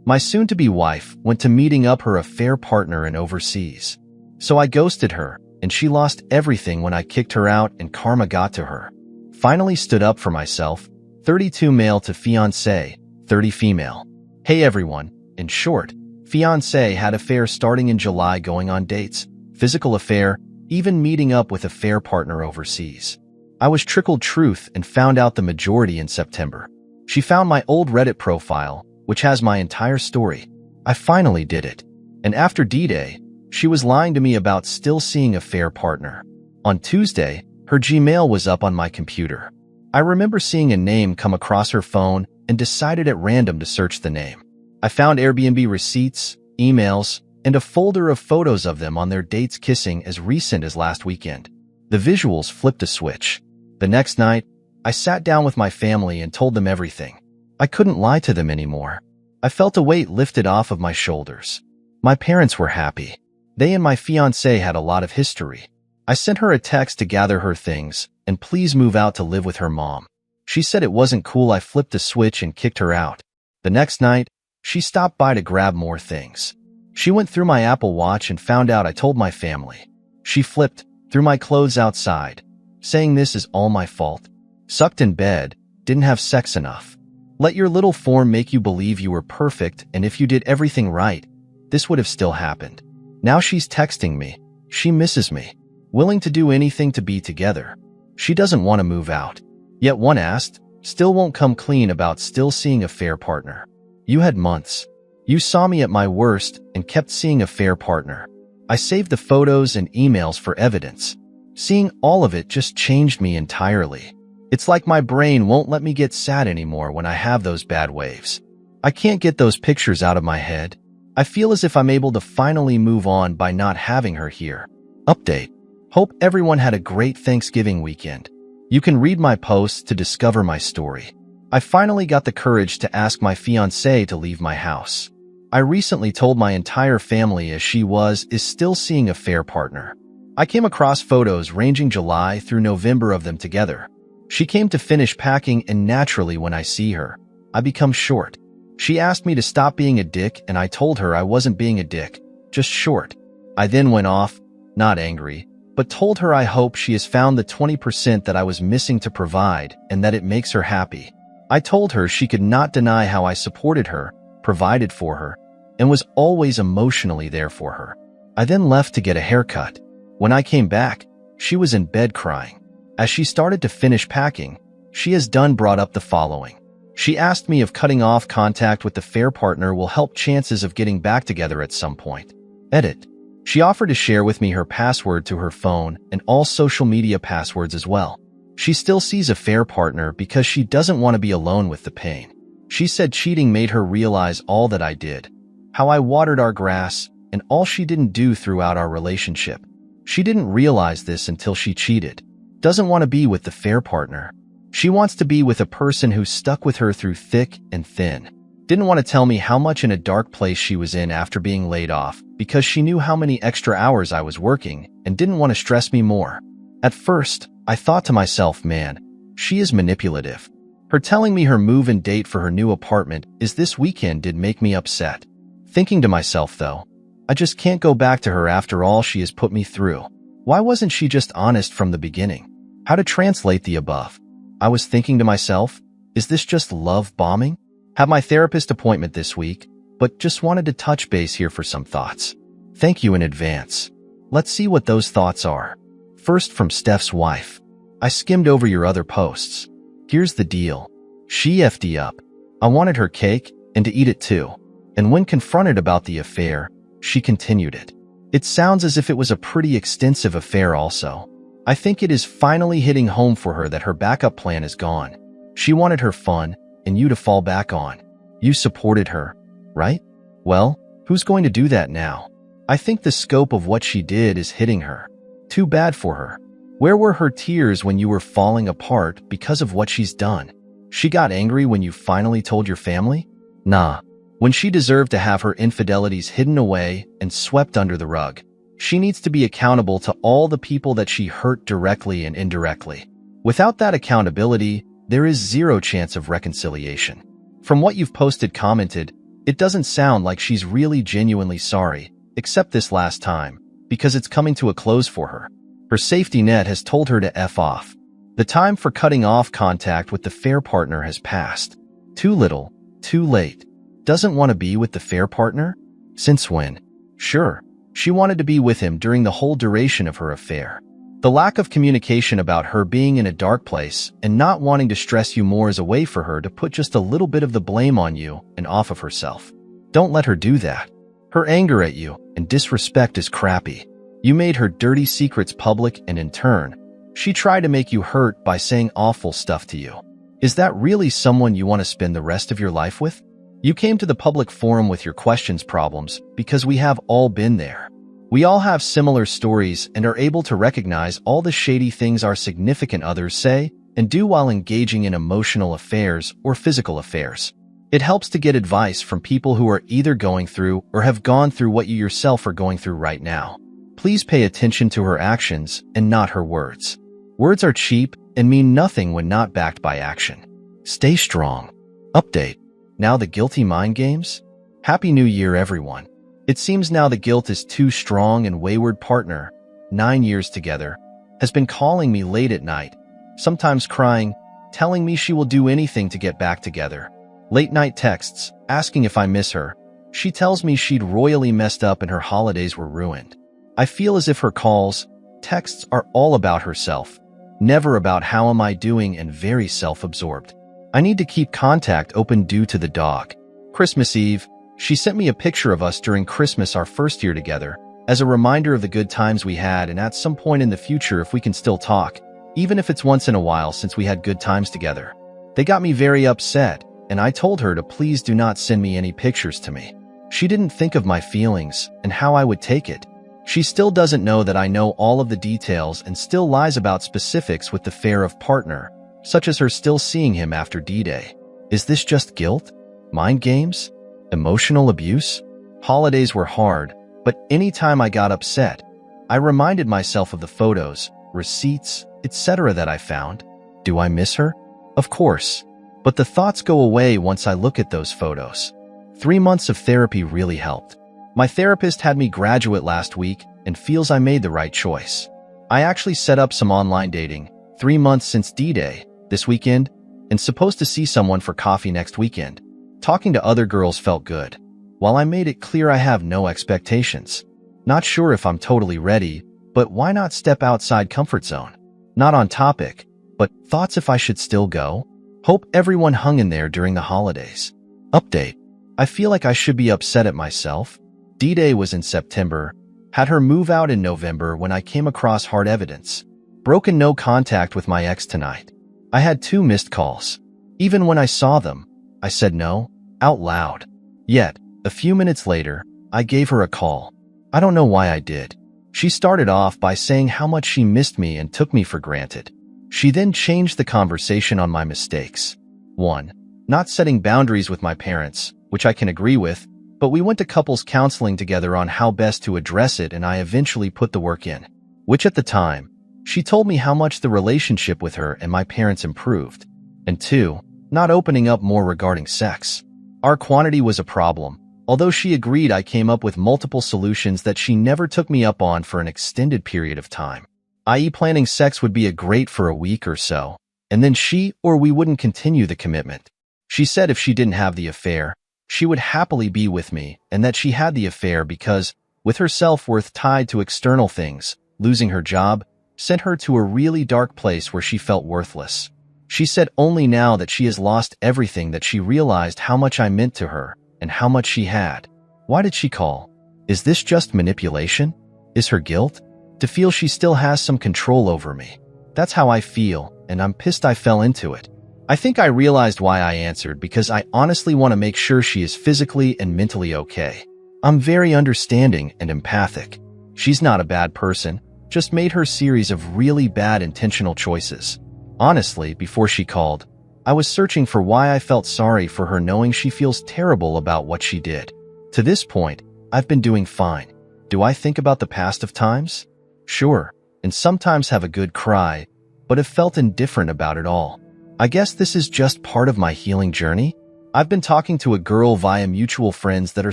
My soon-to-be wife went to meeting up her affair partner in overseas. So I ghosted her, and she lost everything when I kicked her out and karma got to her. Finally stood up for myself, 32 male to fiancé, 30 female. Hey everyone, in short, fiancé had affair starting in July, going on dates, physical affair, even meeting up with affair partner overseas. I was trickled truth and found out the majority in September. She found my old Reddit profile, which has my entire story. I finally did it. And after D-Day, she was lying to me about still seeing affair partner. On Tuesday, her Gmail was up on my computer. I remember seeing a name come across her phone and decided at random to search the name. I found Airbnb receipts, emails, and a folder of photos of them on their dates kissing as recent as last weekend. The visuals flipped a switch. The next night, I sat down with my family and told them everything. I couldn't lie to them anymore. I felt a weight lifted off of my shoulders. My parents were happy. They and my fiancée had a lot of history. I sent her a text to gather her things and please move out to live with her mom. She said it wasn't cool. I flipped a switch and kicked her out. The next night, she stopped by to grab more things. She went through my Apple Watch and found out I told my family. She flipped, threw my clothes outside, saying this is all my fault. Sucked in bed, didn't have sex enough. Let your little form make you believe you were perfect, and if you did everything right, this would have still happened. Now she's texting me. She misses me. Willing to do anything to be together. She doesn't want to move out. Yet one asked, still won't come clean about still seeing affair partner. You had months. You saw me at my worst and kept seeing affair partner. I saved the photos and emails for evidence. Seeing all of it just changed me entirely. It's like my brain won't let me get sad anymore when I have those bad waves. I can't get those pictures out of my head. I feel as if I'm able to finally move on by not having her here. Update. Hope everyone had a great Thanksgiving weekend. You can read my posts to discover my story. I finally got the courage to ask my fiancée to leave my house. I recently told my entire family as she is still seeing affair partner. I came across photos ranging July through November of them together. She came to finish packing, and naturally when I see her, I become short. She asked me to stop being a dick, and I told her I wasn't being a dick, just short. I then went off, not angry, but told her I hope she has found the 20% that I was missing to provide and that it makes her happy. I told her she could not deny how I supported her, provided for her, and was always emotionally there for her. I then left to get a haircut. When I came back, she was in bed crying. As she started to finish packing, she has brought up the following. She asked me if cutting off contact with the affair partner will help chances of getting back together at some point. Edit. She offered to share with me her password to her phone and all social media passwords as well. She still sees affair partner because she doesn't want to be alone with the pain. She said cheating made her realize all that I did, how I watered our grass, and all she didn't do throughout our relationship. She didn't realize this until she cheated. Doesn't want to be with the affair partner. She wants to be with a person who stuck with her through thick and thin. Didn't want to tell me how much in a dark place she was in after being laid off because she knew how many extra hours I was working and didn't want to stress me more. At first, I thought to myself, man, she is manipulative. Her telling me her move-in date for her new apartment is this weekend did make me upset. Thinking to myself, though, I just can't go back to her after all she has put me through. Why wasn't she just honest from the beginning? How to translate the above? I was thinking to myself, is this just love bombing? Have my therapist appointment this week, but just wanted to touch base here for some thoughts. Thank you in advance. Let's see what those thoughts are. First, from Steph's wife. I skimmed over your other posts. Here's the deal. She FD up. I wanted her cake and to eat it too. And when confronted about the affair, she continued it. It sounds as if it was a pretty extensive affair also. I think it is finally hitting home for her that her backup plan is gone. She wanted her fun and you to fall back on. You supported her, right? Well, who's going to do that now? I think the scope of what she did is hitting her. Too bad for her. Where were her tears when you were falling apart because of what she's done? She got angry when you finally told your family? Nah. When she deserved to have her infidelities hidden away and swept under the rug. She needs to be accountable to all the people that she hurt directly and indirectly. Without that accountability, there is zero chance of reconciliation. From what you've posted commented, It doesn't sound like she's really genuinely sorry, except this last time, because it's coming to a close for her. Her safety net has told her to F off. The time for cutting off contact with the fair partner has passed. Too little, too late. Doesn't want to be with the fair partner? Since when? Sure, she wanted to be with him during the whole duration of her affair. The lack of communication about her being in a dark place and not wanting to stress you more is a way for her to put just a little bit of the blame on you and off of herself. Don't let her do that. Her anger at you and disrespect is crappy. You made her dirty secrets public, and in turn, she tried to make you hurt by saying awful stuff to you. Is that really someone you want to spend the rest of your life with? You came to the public forum with your questions problems because we have all been there. We all have similar stories and are able to recognize all the shady things our significant others say and do while engaging in emotional affairs or physical affairs. It helps to get advice from people who are either going through or have gone through what you yourself are going through right now. Please pay attention to her actions and not her words. Words are cheap and mean nothing when not backed by action. Stay strong. Update. Now the guilty mind games? Happy New Year, everyone. It seems now the guilt is too strong and wayward partner, 9 years together, has been calling me late at night, sometimes crying, telling me she will do anything to get back together. Late night texts, asking if I miss her. She tells me she'd royally messed up and her holidays were ruined. I feel as if her calls, texts are all about herself, never about how am I doing, and very self-absorbed. I need to keep contact open due to the dog. Christmas Eve, she sent me a picture of us during Christmas, our first year together, as a reminder of the good times we had and at some point in the future if we can still talk, even if it's once in a while since we had good times together. They got me very upset, and I told her to please do not send me any pictures to me. She didn't think of my feelings and how I would take it. She still doesn't know that I know all of the details and still lies about specifics with the fear of partner, such as her still seeing him after D-Day. Is this just guilt? Mind games? Emotional abuse? Holidays were hard, but anytime I got upset, I reminded myself of the photos, receipts, etc. that I found. Do I miss her? Of course. But the thoughts go away once I look at those photos. 3 months of therapy really helped. My therapist had me graduate last week and feels I made the right choice. I actually set up some online dating, 3 months since D-Day, this weekend, and supposed to see someone for coffee next weekend. Talking to other girls felt good, while I made it clear I have no expectations. Not sure if I'm totally ready, but why not step outside comfort zone? Not on topic, but thoughts if I should still go? Hope everyone hung in there during the holidays. Update. I feel like I should be upset at myself. D-Day was in September, had her move out in November when I came across hard evidence. Broken no contact with my ex tonight. I had 2 missed calls. Even when I saw them, I said no, out loud. Yet, a few minutes later, I gave her a call. I don't know why I did. She started off by saying how much she missed me and took me for granted. She then changed the conversation on my mistakes. 1. Not setting boundaries with my parents, which I can agree with, but we went to couples counseling together on how best to address it, and I eventually put the work in. Which at the time, she told me how much the relationship with her and my parents improved. And 2. Not opening up more regarding sex. Our quantity was a problem, although she agreed I came up with multiple solutions that she never took me up on for an extended period of time. I.e. planning sex would be a great for a week or so, and then she or we wouldn't continue the commitment. She said if she didn't have the affair, she would happily be with me, and that she had the affair because, with her self-worth tied to external things, losing her job sent her to a really dark place where she felt worthless. She said only now that she has lost everything that she realized how much I meant to her and how much she had. Why did she call? Is this just manipulation? Is her guilt? To feel she still has some control over me. That's how I feel, and I'm pissed I fell into it. I think I realized why I answered because I honestly want to make sure she is physically and mentally okay. I'm very understanding and empathic. She's not a bad person, just made her series of really bad intentional choices. Honestly, before she called, I was searching for why I felt sorry for her, knowing she feels terrible about what she did. To this point, I've been doing fine. Do I think about the past of times? Sure, and sometimes have a good cry, but have felt indifferent about it all. I guess this is just part of my healing journey. I've been talking to a girl via mutual friends that are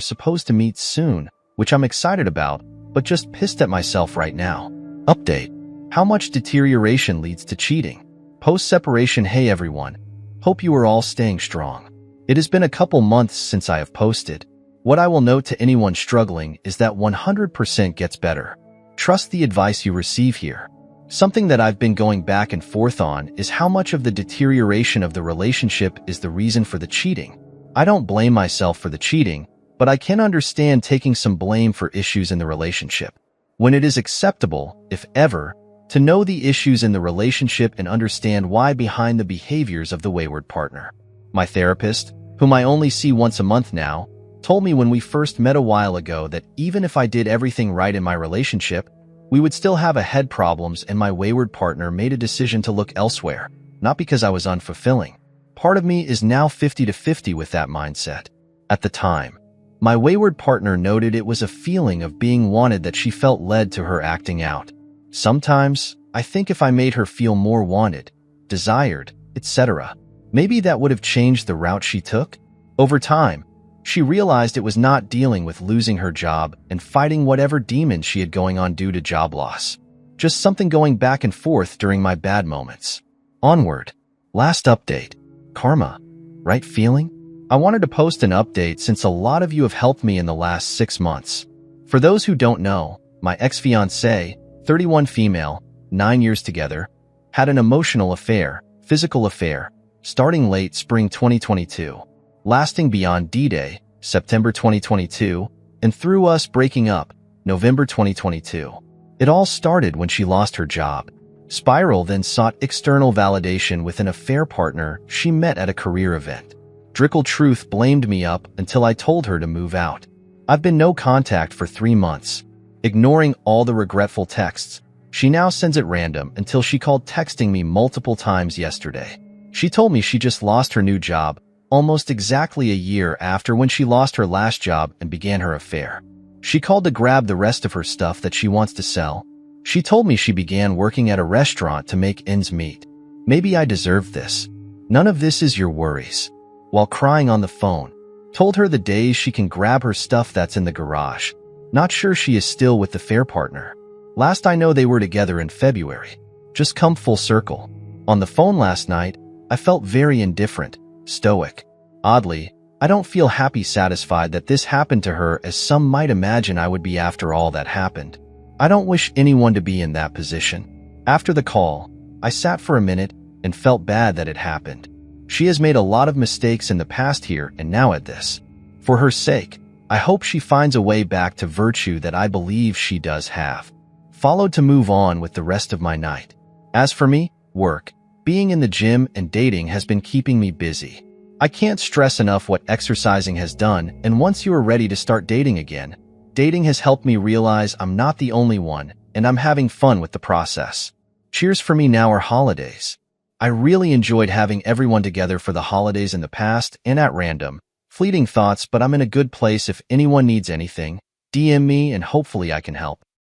supposed to meet soon, which I'm excited about, but just pissed at myself right now. Update. How much deterioration leads to cheating? Post-separation. Hey everyone. Hope you are all staying strong. It has been a couple months since I have posted. What I will note to anyone struggling is that 100% gets better. Trust the advice you receive here. Something that I've been going back and forth on is how much of the deterioration of the relationship is the reason for the cheating. I don't blame myself for the cheating, but I can understand taking some blame for issues in the relationship. When it is acceptable, if ever, to know the issues in the relationship and understand why behind the behaviors of the wayward partner. My therapist, whom I only see once a month now, told me when we first met a while ago that even if I did everything right in my relationship, we would still have head problems, and my wayward partner made a decision to look elsewhere, not because I was unfulfilling. Part of me is now 50-50 with that mindset. At the time, my wayward partner noted it was a feeling of being wanted that she felt led to her acting out. Sometimes, I think if I made her feel more wanted, desired, etc., maybe that would have changed the route she took. Over time, she realized it was not dealing with losing her job and fighting whatever demons she had going on due to job loss. Just something going back and forth during my bad moments. Onward. Last update. Karma. Right feeling? I wanted to post an update since a lot of you have helped me in the last 6 months. For those who don't know, my ex-fiancée, 31 female, 9 years together, had an emotional affair, physical affair, starting late spring 2022. Lasting beyond D-Day, September 2022, and through us breaking up, November 2022. It all started when she lost her job. Spiral then sought external validation with an affair partner she met at a career event. Drickle Truth blamed me up until I told her to move out. I've been no contact for 3 months. Ignoring all the regretful texts, she now sends at random until she called texting me multiple times yesterday. She told me she just lost her new job, almost exactly a year after when she lost her last job and began her affair. She called to grab the rest of her stuff that she wants to sell. She told me she began working at a restaurant to make ends meet. Maybe I deserved this. None of this is your worries. While crying on the phone, told her the days she can grab her stuff that's in the garage. Not sure she is still with the affair partner. Last I know they were together in February. Just come full circle. On the phone last night, I felt very indifferent. Stoic. Oddly, I don't feel happy satisfied that this happened to her as some might imagine I would be after all that happened. I don't wish anyone to be in that position. After the call, I sat for a minute and felt bad that it happened. She has made a lot of mistakes in the past here and now at this. For her sake, I hope she finds a way back to virtue that I believe she does have. Followed to move on with the rest of my night. As for me, work. Being in the gym and dating has been keeping me busy. I can't stress enough what exercising has done, and once you are ready to start dating again, dating has helped me realize I'm not the only one, and I'm having fun with the process. Cheers for me now are holidays. I really enjoyed having everyone together for the holidays in the past and at random. Fleeting thoughts, but I'm in a good place. If anyone needs anything, DM me and hopefully I can help.